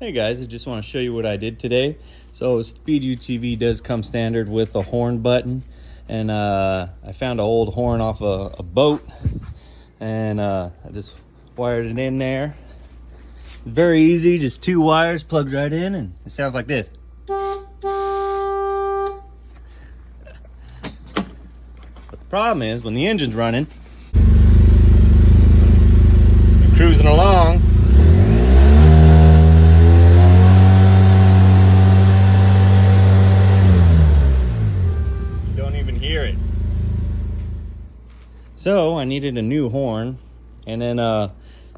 Hey guys, I just want to show you what I did today. So Speed UTV does come standard with a horn button, and I found an old horn off a boat, and I just wired it in there. Very easy, just 2 wires plugged right in, and it sounds like this. But the problem is when the engine's running, you're cruising along, hear it. So I needed a new horn, and then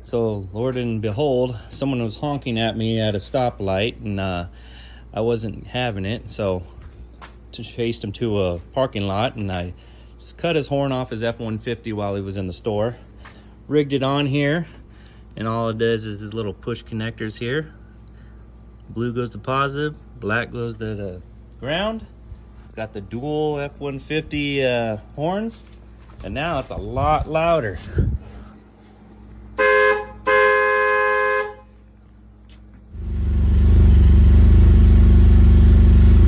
so Lord and behold, someone was honking at me at a stoplight, and I wasn't having it, so chased him to a parking lot, and I just cut his horn off his F-150 while he was in the store, rigged it on here, and all it does is the little push connectors here. Blue goes to positive, black goes to the ground. Got the dual F-150 horns, and now it's a lot louder.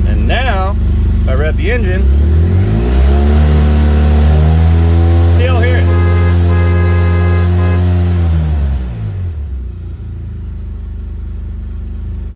And now, if I rev the engine,